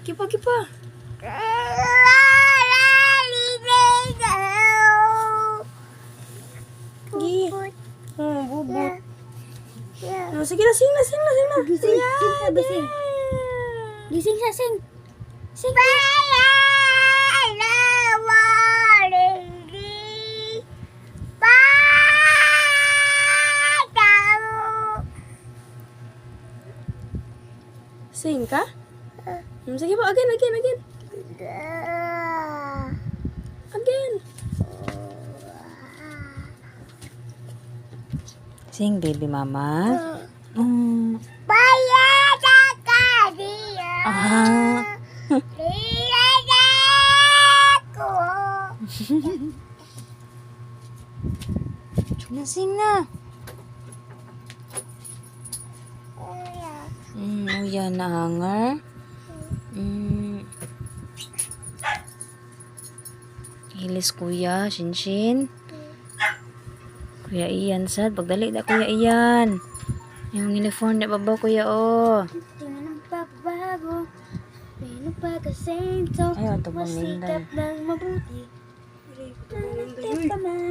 Kipa, kipa. Gi. Oh, bubot. Oh, sige na, sing na. Gising siya, gising. Gising siya, sing. Sing. Sing ka? Sige po, again. Again. Sing, baby mama. Ah. Sing na. Yan na hanger. Hilis kuya, Shinshin. Kuya Ian sad, pagdali na kuya Ian. Yung uniform na babaw kuya oh. Tingnan ang pagbabago. Pero pagkasento. Ayaw ito pang Masikap ng mabuti.